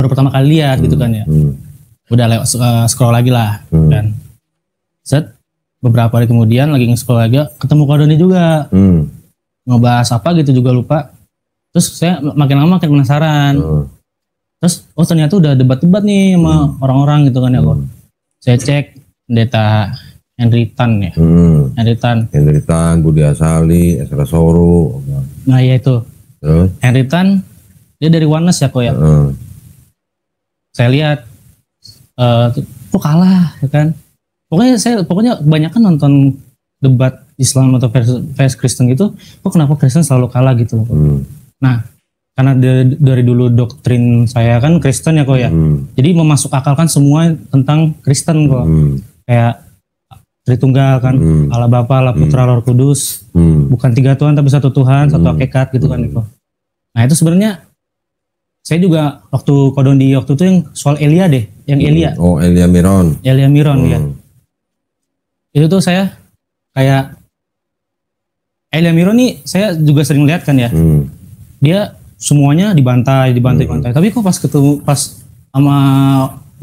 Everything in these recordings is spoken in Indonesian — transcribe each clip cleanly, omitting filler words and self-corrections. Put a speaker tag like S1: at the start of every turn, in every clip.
S1: baru pertama kali lihat gitu kan ya. Udah lewat scroll lagi lah kan. Set beberapa hari kemudian lagi nge-scroll lagi ketemu Kak Doni juga. Ngebahas apa gitu juga lupa. Terus saya makin lama makin penasaran. Terus ternyata udah debat-debat nih sama orang-orang gitu kan ya kok. Saya cek pendeta Henry Tan ya. Henry Tan, Budi Asali, Esra Soru. Nah ya itu. Henry Tan dia dari Oneness ya kok ya. Saya lihat kok kalah ya kan. Pokoknya kebanyakan nonton debat Islam atau versus Kristen gitu, kok kenapa Kristen selalu kalah gitu loh. Nah, karena dari dulu doktrin saya kan Kristen ya kok ya. Jadi memasuk akalkan semua tentang Kristen kok. Kayak Tritunggal kan, Allah Bapa, Allah Putra, Allah Roh Kudus, bukan 3 Tuhan tapi 1 Tuhan, 1 hakikat gitu kan itu. Nah itu sebenarnya saya juga waktu Kodondi waktu itu yang soal Elia deh, yang Elia.
S2: Oh Elia Miron.
S1: Elia Miron ya. Itu tuh saya kayak Elia Miron nih saya juga sering lihat kan ya. Dia semuanya dibantai. Tapi kok pas sama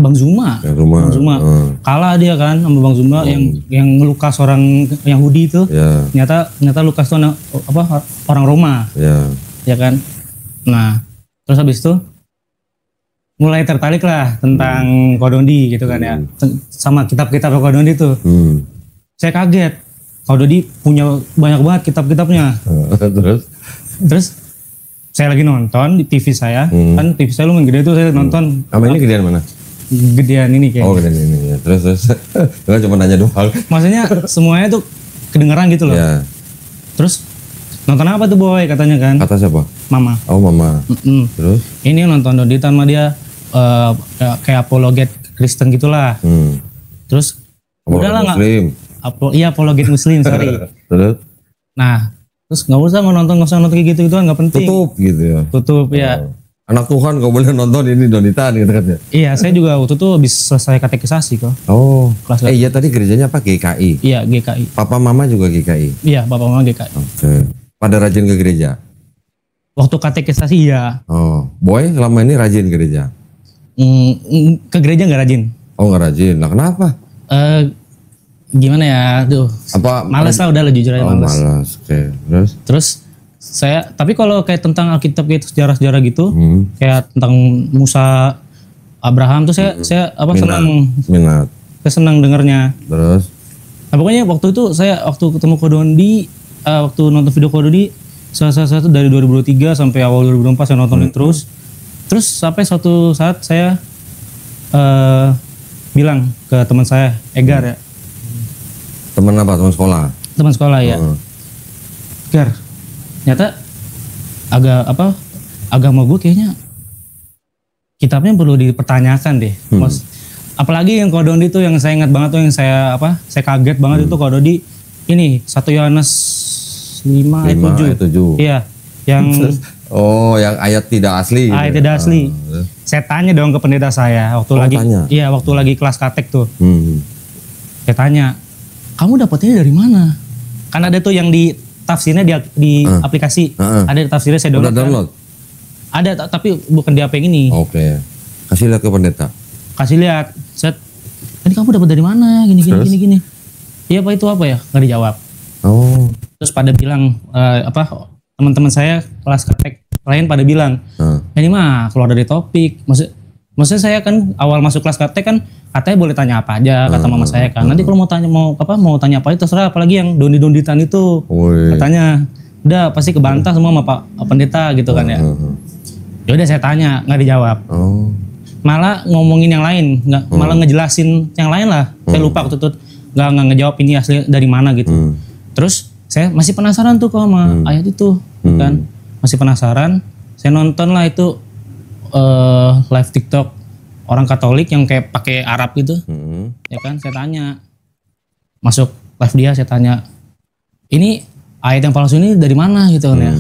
S1: Bang Zuma kalah dia kan sama Bang Zuma yang ngelukas orang Yahudi itu. Ternyata Lukas itu orang Roma. Ya kan. Nah, terus habis itu mulai tertarik lah tentang Kodondi gitu kan ya. Sama kitab-kitab Kodondi tuh. Saya kaget. Kodondi punya banyak banget kitab-kitabnya. Terus saya lagi nonton di TV saya. Kan TV saya lumayan gede tuh, saya nonton.
S2: Sama ini gedean mana?
S1: Gedean ini kayaknya.
S2: Oh gedean ini ya. Terus gue cuma nanya doang.
S1: Maksudnya semuanya tuh kedengeran gitu loh. Terus nonton apa tuh boy katanya kan?
S2: Kata siapa?
S1: Mama.
S2: Oh mama. Terus?
S1: Ini nonton Doditan sama dia kayak apologet Kristen gitulah. Terus udahlah
S2: Muslim.
S1: Iya apologet Muslim sorry.
S2: Terus?
S1: Nah terus nggak usah nonton kayak gitu kan nggak penting.
S2: Tutup gitu ya.
S1: Tutup ya.
S2: Anak Tuhan kau boleh nonton ini Donitan gitu kan ya.
S1: Iya saya juga waktu itu habis selesai katekisasi kok.
S2: Oh.
S1: Kelas
S2: iya tadi gerejanya apa GKI?
S1: Iya GKI.
S2: Papa mama juga GKI?
S1: Iya papa mama GKI.
S2: Oke. Pada rajin ke gereja?
S1: Waktu katekisasi iya.
S2: Oh. Boy selama ini rajin ke gereja?
S1: Ke gereja nggak rajin.
S2: Oh nggak rajin. Nah kenapa?
S1: Gimana ya? Tuh.
S2: Apa?
S1: Males lah udah jujur aja males.
S2: Malas. Oke. Terus saya tapi kalau kayak tentang Alkitab gitu sejarah-sejarah gitu kayak tentang Musa Abraham tuh saya minat.
S1: Saya senang dengernya.
S2: Terus
S1: nah pokoknya waktu itu saya waktu ketemu Kodondi waktu nonton video Kodondi salah satu dari 2023 sampai awal 2024 saya nontonin terus sampai suatu saat saya bilang ke teman saya Egar ya.
S2: Teman apa? Teman sekolah? Teman
S1: sekolah ya. Egar ternyata agama gue kayaknya kitabnya perlu dipertanyakan deh. Apalagi yang Kodondi itu yang saya ingat banget tuh yang saya kaget banget itu Kodondi ini 1 Yohanes 5 ayat 7. Iya, yang
S2: yang ayat tidak asli.
S1: Ayat tidak asli. Saya tanya dong ke pendeta saya waktu lagi kelas katek tuh. Saya tanya, "Kamu dapetnya dari mana?" Kan ada tuh yang di tafsirnya di aplikasi. Ada tafsirnya saya download. Ada tapi bukan di HP yang ini.
S2: Oke. Kasih lihat ke pendeta.
S1: Kasih lihat. Set. Ini kamu dapat dari mana? Gini. Iya Pak itu apa ya? Nggak dijawab.
S2: Oh.
S1: Terus pada bilang teman-teman saya kelas katek lain pada bilang, ini mah keluar dari topik. Maksudnya saya kan awal masuk kelas katek kan katanya boleh tanya apa aja kata mama saya kan. Nanti kalau mau tanya apa itu terserah, apalagi yang Donditan itu. Katanya udah pasti kebantah semua sama Pak Pendeta gitu kan ya. Ya udah saya tanya nggak dijawab. Malah ngomongin yang lain, malah ngejelasin yang lain lah. Saya lupa waktu itu nggak ngejawab ini asli dari mana gitu. Terus saya masih penasaran tuh sama ayat itu kan. Masih penasaran. Saya nonton lah itu live TikTok orang Katolik yang kayak pakai Arab gitu. Ya kan saya tanya. Masuk live dia saya tanya. Ini ayat yang palsu ini dari mana gitu kan ya.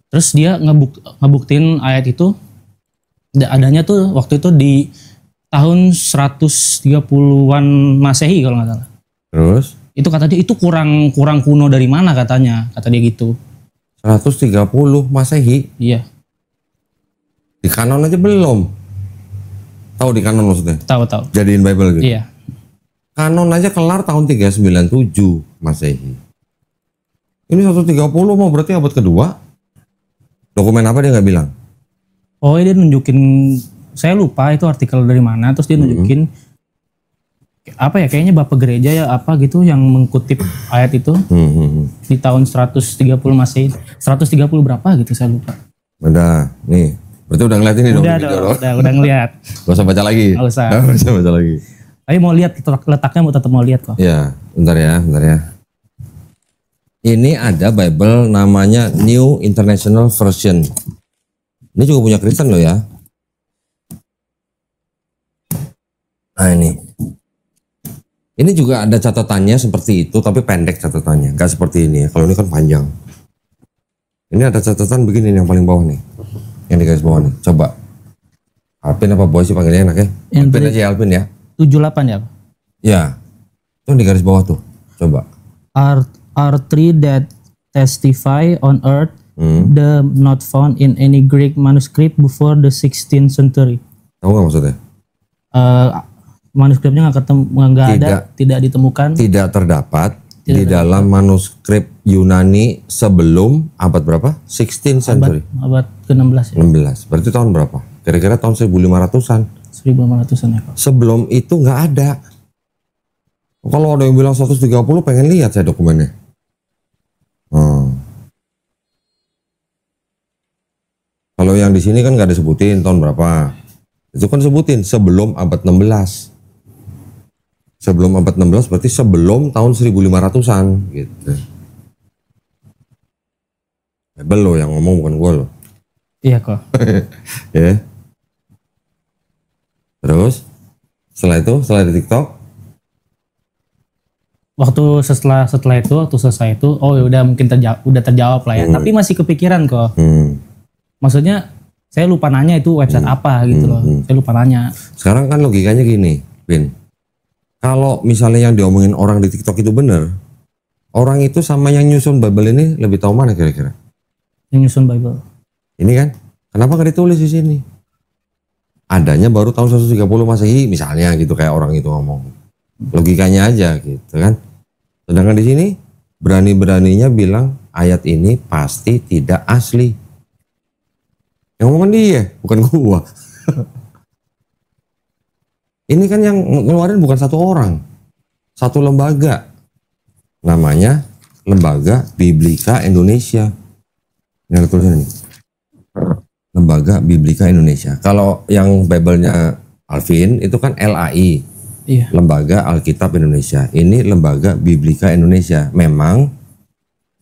S1: Terus dia ngebuktiin ayat itu adanya tuh waktu itu di tahun 130-an Masehi kalau nggak salah.
S2: Terus?
S1: Itu kata dia itu kurang kuno dari mana katanya. Kata dia gitu.
S2: 130 Masehi?
S1: Iya.
S2: Di kanon aja belum.
S3: Tahu di kanon maksudnya?
S1: Tahu.
S3: Jadiin Bible gitu?
S1: Iya.
S3: Kanon aja kelar tahun 397 Masehi. Ini 130 mau berarti abad kedua. Dokumen apa dia nggak bilang?
S1: Oh, dia nunjukin, saya lupa itu artikel dari mana, terus dia nunjukin apa ya, kayaknya Bapak Gereja ya apa gitu yang mengkutip ayat itu di tahun 130 Masehi. 130 berapa gitu saya lupa.
S3: Udah, nih. Berarti udah ngeliat ini dong.
S1: Udah ngeliat.
S3: Gak usah baca lagi.
S1: Gak usah.
S3: Gak usah baca lagi.
S1: Tapi mau lihat letaknya, mau tetap mau lihat kok.
S3: Ya, bentar ya. Ini ada Bible namanya New International Version. Ini juga punya Kristen loh ya. Nah ini. Ini juga ada catatannya seperti itu, tapi pendek catatannya. Gak seperti ini ya. Kalau ini kan panjang. Ini ada catatan begini yang paling bawah nih. Yang di garis bawah nih. Coba. Alvin apa Boy sih panggilnya enak ya? Alvin aja ya, Alvin ya.
S1: 78 ya?
S3: Ya. Itu di garis bawah tuh. Coba.
S1: Are three that testify on earth, the not found in any Greek manuscript before the 16th century.
S3: Tahu nggak maksudnya?
S1: Manuskripnya nggak ketemu, nggak ada, tidak ditemukan. Tidak
S3: terdapat di dalam manuskrip Yunani sebelum abad berapa? 16th century.
S1: Abad ke-16 ya.
S3: 16. Berarti tahun berapa? Kira-kira tahun 1500-an.
S1: 1500-an ya, Pak.
S3: Sebelum itu nggak ada. Kalau ada yang bilang 130, pengen lihat saya dokumennya. Kalau yang di sini kan nggak disebutin tahun berapa. Itu kan sebutin sebelum abad 16. Sebelum abad 16 berarti sebelum tahun 1500-an gitu. Bible lo yang ngomong, bukan gue lo.
S1: Iya kok.
S3: Ya. Terus setelah di TikTok,
S1: waktu selesai itu, oh ya udah mungkin udah terjawab lah ya. Tapi masih kepikiran kok. Maksudnya saya lupa nanya itu website apa gitu loh. Saya lupa nanya.
S3: Sekarang kan logikanya gini, Vin. Kalau misalnya yang diomongin orang di TikTok itu benar, orang itu sama yang nyusun Bible ini lebih tahu mana kira-kira?
S1: Yang nyusun Bible.
S3: Ini kan, kenapa nggak ditulis di sini? Adanya baru tahun 130 Masehi misalnya gitu, kayak orang itu ngomong. Logikanya aja gitu kan. Sedangkan di sini berani-beraninya bilang ayat ini pasti tidak asli. Yang ngomong dia, bukan gua. Ini kan yang ngeluarin bukan satu orang, satu lembaga. Namanya Lembaga Biblika Indonesia. Ini ada tulisan ini. Lembaga Biblika Indonesia. Kalau yang Bible-nya Alvin itu kan LAI.
S1: Iya.
S3: Lembaga Alkitab Indonesia. Ini Lembaga Biblika Indonesia. Memang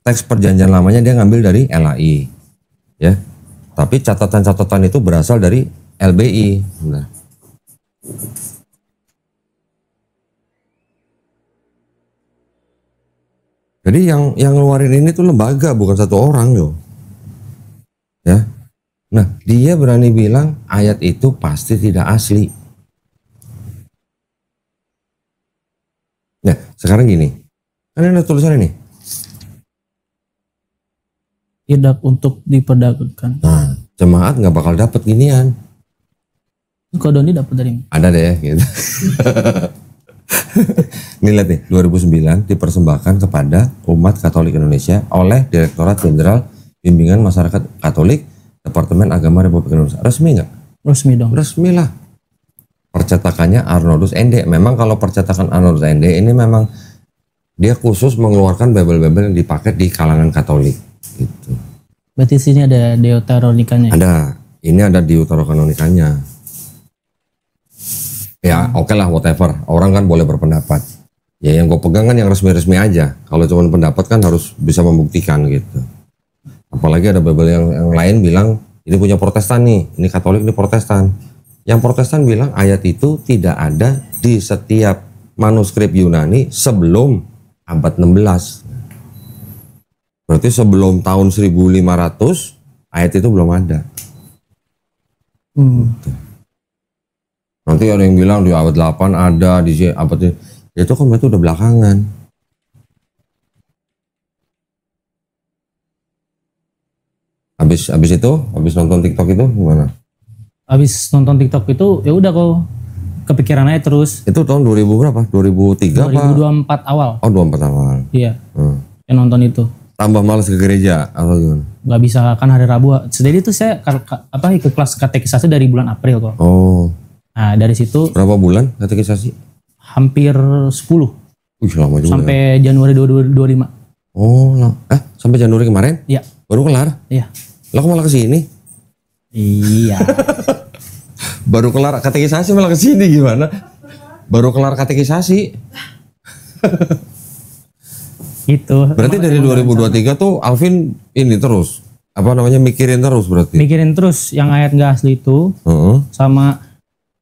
S3: teks perjanjian lamanya dia ngambil dari LAI. Ya. Tapi catatan-catatan itu berasal dari LBI. Benar. Jadi yang ngeluarin ini tuh lembaga, bukan satu orang loh. Ya. Nah, dia berani bilang ayat itu pasti tidak asli. Nah, sekarang gini. Kan ada tulisan ini.
S1: Tidak untuk diperdagangkan.
S3: Nah, jemaat nggak bakal dapat ginian.
S1: Kok Doni dapat dari mana?
S3: Ada deh gitu. Nih lihat nih, 2009 dipersembahkan kepada umat Katolik Indonesia oleh Direktorat Jenderal Bimbingan Masyarakat Katolik Departemen Agama Republik Indonesia. Resmi nggak?
S1: Resmi dong.
S3: Resmi lah. Percetakannya Arnoldus ND. Memang kalau percetakan Arnoldus ND ini memang dia khusus mengeluarkan Bible-Bible yang dipakai di kalangan Katolik. Gitu.
S1: Berarti sini ada Deuteronikanya?
S3: Ada. Ini ada Deuterokanonikanya. Ya oke lah, whatever. Orang kan boleh berpendapat. Ya yang gue pegang kan yang resmi-resmi aja. Kalau cuma pendapat kan harus bisa membuktikan gitu. Apalagi ada Bible yang lain bilang ini punya Protestan nih, ini Katolik, ini Protestan. Yang Protestan bilang ayat itu tidak ada di setiap manuskrip Yunani sebelum abad 16. Berarti sebelum tahun 1500 ayat itu belum ada. Gitu. Nanti ada yang bilang di abad 8 ada, di abad itu kan berarti udah belakangan. Habis nonton TikTok itu gimana?
S1: Habis nonton TikTok itu ya udah kok kepikiran aja terus.
S3: Itu tahun 2000 berapa? 2003
S1: 2024 awal.
S3: Oh 24 awal.
S1: Iya. Yang nonton itu.
S3: Tambah malas ke gereja atau gimana?
S1: Gak bisa kan hari Rabu. Jadi itu saya ikut kelas katekisasi dari bulan April kok.
S3: Oh.
S1: Nah dari situ.
S3: Berapa bulan katekisasi?
S1: Hampir 10.
S3: Lama juga.
S1: Sampai Januari 2025.
S3: Oh, sampai Januari kemarin?
S1: Iya.
S3: Baru kelar?
S1: Iya.
S3: Lah kok malah kesini?
S1: Iya.
S3: Baru kelar katekisasi malah kesini gimana? Baru kelar katekisasi.
S1: Itu.
S3: Berarti dari 2023 tuh Alvin ini terus mikirin terus berarti.
S1: Mikirin terus yang ayat gak asli itu, sama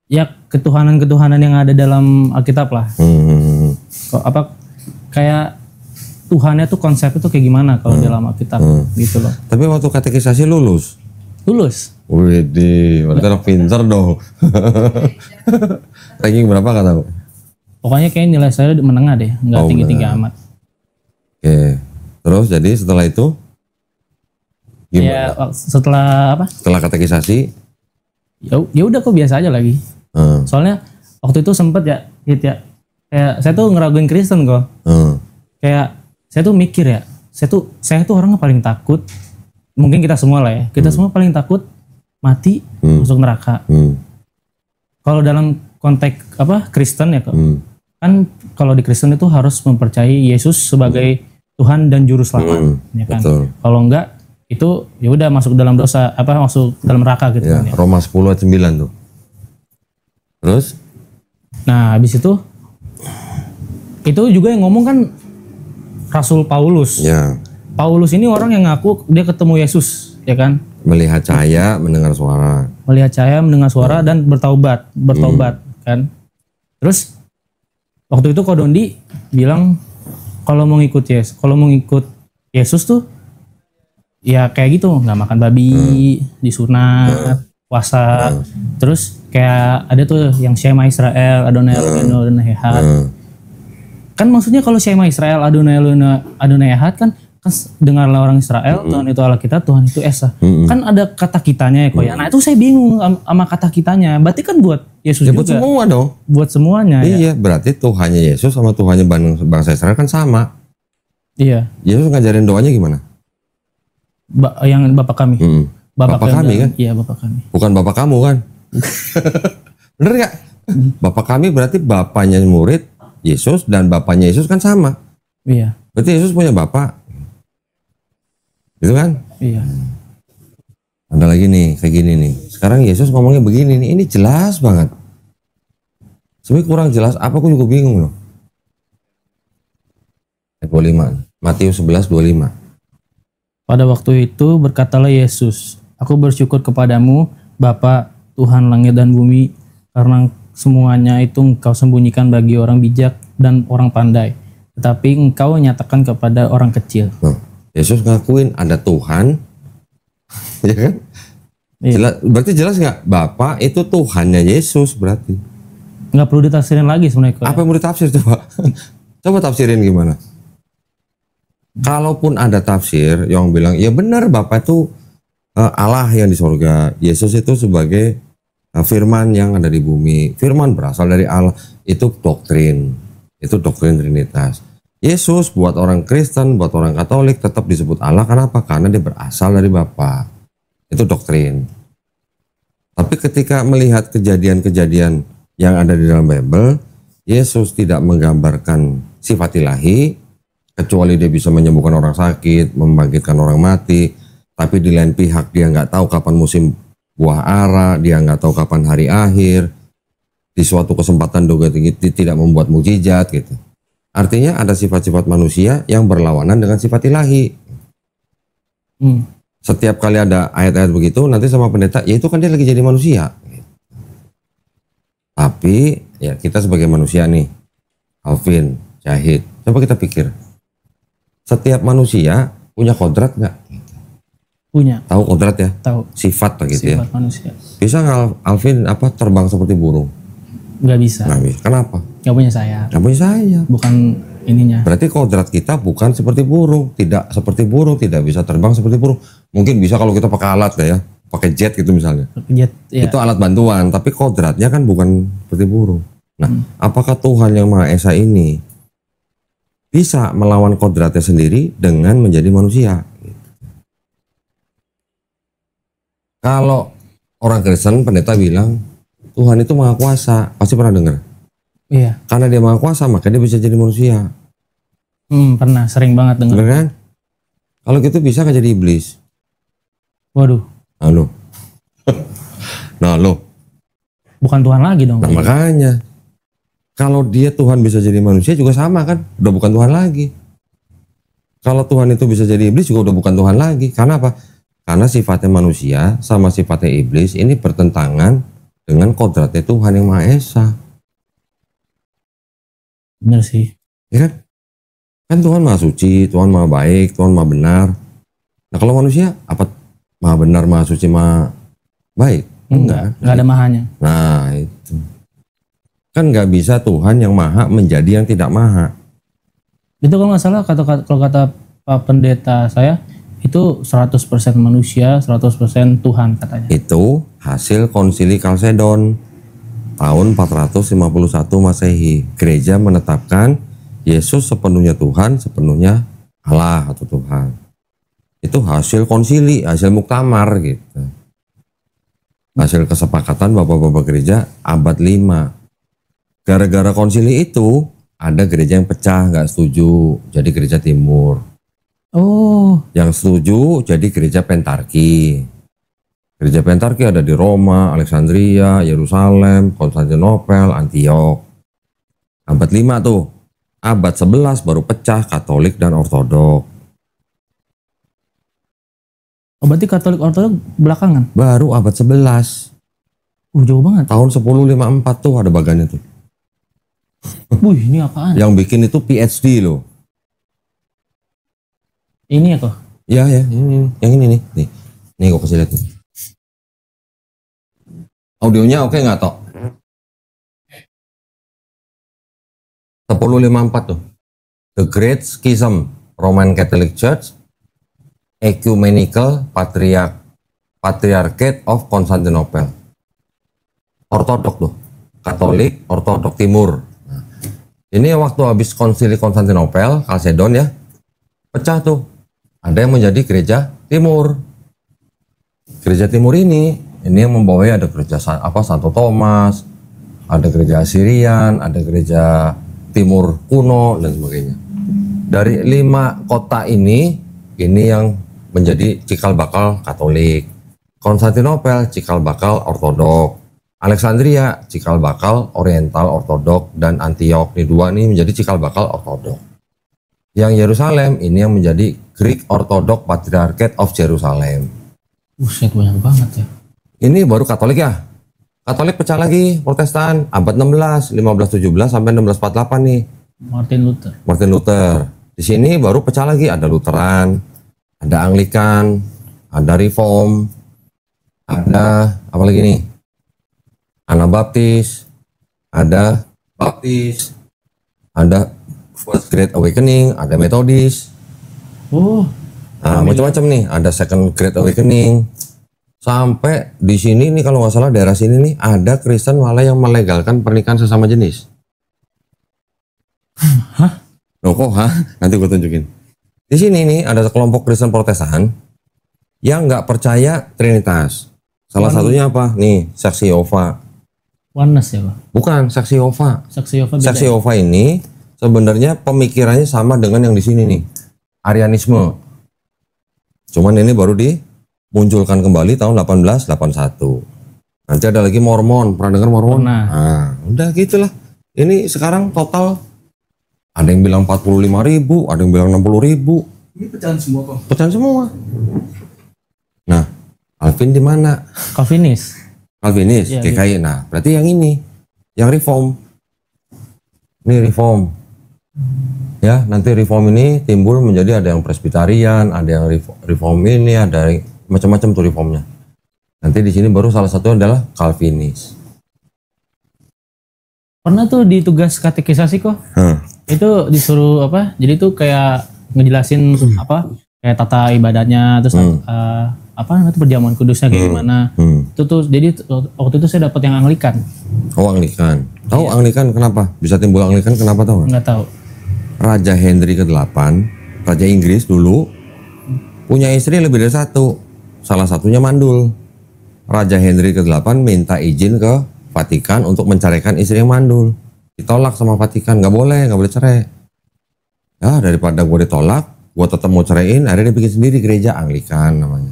S1: ya ketuhanan yang ada dalam Alkitab lah. Kayak Tuhannya tuh konsepnya tuh kayak gimana kalau dalam Alkitab gitu loh.
S3: Tapi waktu katekisasi lulus. Widih, berarti anak pinter dong. Ranking berapa gak tahu?
S1: Pokoknya kayak nilai saya menengah deh, nggak tinggi-tinggi amat.
S3: Oke, terus jadi setelah itu gimana?
S1: Ya setelah apa?
S3: Setelah katekisasi?
S1: Ya udah kok biasa aja lagi. Soalnya waktu itu sempet ya, kayak saya tuh ngeraguin Kristen kok. Kayak saya tuh mikir ya, saya tuh orangnya paling takut. Mungkin kita semua lah ya, kita semua paling takut mati masuk neraka. Kalau dalam konteks Kristen ya kok, kan kalau di Kristen itu harus mempercayai Yesus sebagai Tuhan dan Juru Selamat, ya kan. Kalau enggak itu ya udah masuk dalam dosa, masuk dalam neraka gitu
S3: ya,
S1: kan. Ya.
S3: Roma 10 ayat 9 tuh. Terus?
S1: Nah habis itu juga yang ngomong kan Rasul Paulus.
S3: Ya.
S1: Paulus ini orang yang ngaku dia ketemu Yesus, ya kan?
S3: Melihat cahaya, mendengar suara.
S1: Melihat cahaya, mendengar suara dan bertaubat kan. Terus waktu itu Kodondi bilang kalau mau ngikut Yesus tuh ya kayak gitu, nggak makan babi, disunat, puasa. Terus kayak ada tuh yang Shema Israel, Adonai Eloheinu, Adonai Echad. Kan maksudnya kalau Shema Israel, Adonai Eloheinu, Adonai Echad kan dengarlah orang Israel, Tuhan itu Allah kita, Tuhan itu Esa. Kan ada kata kitanya ya kok ya. Nah itu saya bingung sama kata kitanya. Berarti kan buat Yesus juga.
S3: Buat semua dong.
S1: Buat semuanya.
S3: Iya, berarti Tuhannya Yesus sama Tuhannya bangsa Israel kan sama.
S1: Iya.
S3: Yesus ngajarin doanya gimana?
S1: Yang Bapak kami.
S3: Bapak kami kan?
S1: Iya, Bapak kami.
S3: Bukan Bapak kamu kan? Bener gak? Bapak kami berarti bapaknya murid Yesus dan bapaknya Yesus kan sama.
S1: Iya.
S3: Berarti Yesus punya bapak. Gitu kan?
S1: Iya.
S3: Ada lagi nih, kayak gini nih. Sekarang Yesus ngomongnya begini nih, ini jelas banget. Sebenarnya kurang jelas, apa aku juga bingung loh. Ayat 25, Matius 11:25.
S1: Pada waktu itu berkatalah Yesus, aku bersyukur kepadamu, Bapa, Tuhan langit dan bumi, karena semuanya itu engkau sembunyikan bagi orang bijak dan orang pandai, tetapi engkau nyatakan kepada orang kecil.
S3: Yesus ngakuin ada Tuhan, ya kan? Iya. Berarti jelas nggak? Bapak itu Tuhannya Yesus berarti.
S1: Nggak perlu ditafsirin lagi sebenarnya.
S3: Apa yang mau ditafsir coba? Coba tafsirin gimana? Kalaupun ada tafsir yang bilang, ya benar Bapak itu Allah yang di surga, Yesus itu sebagai firman yang ada di bumi. Firman berasal dari Allah, itu doktrin Trinitas. Yesus buat orang Kristen, buat orang Katolik tetap disebut Allah. Kenapa? Karena dia berasal dari Bapa. Itu doktrin. Tapi ketika melihat kejadian-kejadian yang ada di dalam Bible, Yesus tidak menggambarkan sifat ilahi, kecuali dia bisa menyembuhkan orang sakit, membangkitkan orang mati. Tapi di lain pihak dia nggak tahu kapan musim buah ara, dia nggak tahu kapan hari akhir. Di suatu kesempatan juga tidak membuat mukjizat gitu. Artinya ada sifat-sifat manusia yang berlawanan dengan sifat ilahi. Setiap kali ada ayat-ayat begitu, nanti sama pendeta, ya itu kan dia lagi jadi manusia. Tapi ya kita sebagai manusia nih, Alvin, Syahid, coba kita pikir. Setiap manusia punya kodrat nggak?
S1: Punya.
S3: Tahu kodrat ya?
S1: Tahu.
S3: Sifat gitu ya?
S1: Sifat manusia.
S3: Bisa nggak Alvin terbang seperti burung?
S1: Nggak bisa.
S3: Nggak bisa. Kenapa?
S1: Nggak punya sayap.
S3: Nggak punya sayap.
S1: Bukan ininya.
S3: Berarti kodrat kita bukan seperti burung. Tidak seperti burung, tidak bisa terbang seperti burung. Mungkin bisa kalau kita pakai alat ya. pakai jet gitu misalnya.
S1: Jet, ya.
S3: Itu alat bantuan, tapi kodratnya kan bukan seperti burung. Nah, apakah Tuhan yang Maha Esa ini bisa melawan kodratnya sendiri dengan menjadi manusia? Kalau orang Kristen, pendeta bilang Tuhan itu Maha Kuasa, pasti pernah dengar.
S1: Iya.
S3: Karena dia Maha Kuasa, maka dia bisa jadi manusia.
S1: Pernah, sering banget dengar.
S3: Bener kan? Kalau gitu bisa nggak jadi iblis?
S1: Waduh.
S3: Halo. Nah lo.
S1: Bukan Tuhan lagi dong.
S3: Nah makanya. Kalau dia Tuhan bisa jadi manusia juga sama kan? Udah bukan Tuhan lagi. Kalau Tuhan itu bisa jadi iblis juga udah bukan Tuhan lagi. Karena apa? Karena sifatnya manusia sama sifatnya iblis ini bertentangan dengan kodratnya Tuhan yang Maha Esa.
S1: Bener sih.
S3: Ya kan? Kan Tuhan Maha Suci, Tuhan Maha Baik, Tuhan Maha Benar. Nah kalau manusia, apa Maha Benar, Maha Suci, Maha Baik?
S1: Enggak ada mahanya.
S3: Nah itu. Kan nggak bisa Tuhan yang Maha menjadi yang tidak Maha.
S1: Itu kalau nggak salah, kalau kata Pak Pendeta saya, itu 100% manusia, 100% Tuhan katanya.
S3: Itu hasil konsili Kalsedon tahun 451 Masehi. Gereja menetapkan Yesus sepenuhnya Tuhan, sepenuhnya Allah atau Tuhan. Itu hasil konsili, hasil muktamar gitu. Hasil kesepakatan bapak-bapak gereja abad 5. Gara-gara konsili itu, ada gereja yang pecah, nggak setuju, jadi gereja timur.
S1: Oh.
S3: Yang setuju jadi gereja Pentarki. Gereja Pentarki ada di Roma, Alexandria, Yerusalem, Konstantinopel, Antiok. Abad 5 tuh. Abad 11 baru pecah Katolik dan Ortodok.
S1: Oh, berarti Katolik Ortodok belakangan?
S3: Baru abad 11.
S1: Jauh banget.
S3: Tahun 1054 tuh ada bagannya tuh.
S1: Wih, ini apaan?
S3: Yang bikin itu PhD loh.
S1: Ini ya kok?
S3: Ya, ini, yang ini nih. Nih gue kasih lihat nih. Audionya oke nggak Tok? 1054 tuh. The Great Schism, Roman Catholic Church, Ecumenical Patriarchate of Constantinople. Ortodok tuh. Katolik, Ortodok Timur. Nah, ini waktu habis konsili Konstantinopel, Kalsedon ya, pecah tuh. Ada yang menjadi gereja Timur. Gereja Timur ini yang membawai ada gereja Santo Thomas, ada gereja Assyrian, ada gereja Timur kuno dan sebagainya. Dari 5 kota ini yang menjadi cikal bakal Katolik. Konstantinopel cikal bakal Ortodok. Alexandria cikal bakal Oriental Ortodok, dan Antiok nih 2 nih menjadi cikal bakal Ortodok. Yang Yerusalem ini yang menjadi Greek Orthodox Patriarchate of Jerusalem.
S1: Buset, banyak banget ya.
S3: Ini baru Katolik ya. Katolik pecah lagi, Protestan abad 16, 1517 sampai 1648 nih. Martin Luther. Di sini baru pecah lagi, ada Lutheran, ada Anglikan, ada Reform, ada apa lagi nih? Anabaptis, ada Baptis, ada First Great Awakening, ada Methodist.
S1: Oh.
S3: Nah, macam-macam nih, ada Second Great Awakening. Sampai di sini nih kalau nggak salah daerah sini nih ada Kristen malah yang melegalkan pernikahan sesama jenis.
S1: Hah?
S3: Loh kok Nanti gue tunjukin. Di sini nih ada kelompok Kristen Protestan yang nggak percaya Trinitas. Salah satunya apa? Nih, Saksi Yehova.
S1: Oneness ya Pak?
S3: Bukan, Saksi Yehova. Saksi Yehova ini sebenarnya pemikirannya sama dengan yang di sini nih, Arianisme. Cuman ini baru dimunculkan kembali tahun 1881. Nanti ada lagi Mormon, pernah dengar Mormon? Nah, udah gitulah. Ini sekarang total ada yang bilang 45.000, ada yang bilang 60.000.
S1: Ini pecahan semua kok.
S3: Pecahan semua. Nah, Alvin di mana?
S1: Calvinis,
S3: ya, GKI. Nah, berarti yang ini, yang Reform. Ini Reform. Ya, nanti Reform ini timbul menjadi ada yang Presbyterian, ada yang Reform ini, ada macam-macam tuh Reformnya. Nanti di sini baru salah satu adalah Calvinis.
S1: Pernah tuh di tugas katekisasi kok. Itu disuruh apa? Jadi tuh kayak ngejelasin apa? Kayak tata ibadahnya, terus apa namanya perjamuan kudusnya kayak gimana. Itu tuh jadi waktu itu saya dapat yang Anglikan.
S3: Oh, Anglikan. Tahu Anglikan kenapa? Bisa timbul Anglikan kenapa tahu nggak?
S1: Nggak tahu.
S3: Raja Henry ke-8, Raja Inggris dulu punya istri lebih dari satu. Salah satunya mandul. Raja Henry ke-8 minta izin ke Vatikan untuk menceraikan istri yang mandul. Ditolak sama Vatikan, nggak boleh cerai. Ya daripada gue ditolak, gue tetap mau ceraiin, akhirnya dia bikin sendiri gereja Anglikan namanya.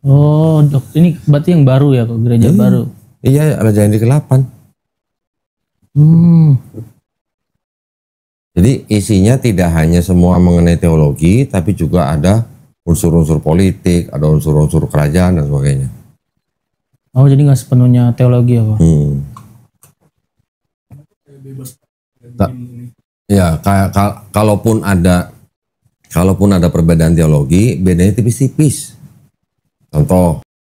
S1: Oh, ini berarti yang baru ya, kok gereja baru?
S3: Iya, Raja Henry ke-8. Jadi isinya tidak hanya semua mengenai teologi, tapi juga ada unsur-unsur politik, ada unsur-unsur kerajaan dan sebagainya.
S1: Oh, jadi nggak sepenuhnya teologi ya, Pak?
S3: Ya, kalaupun ada perbedaan teologi, bedanya tipis-tipis. Contoh,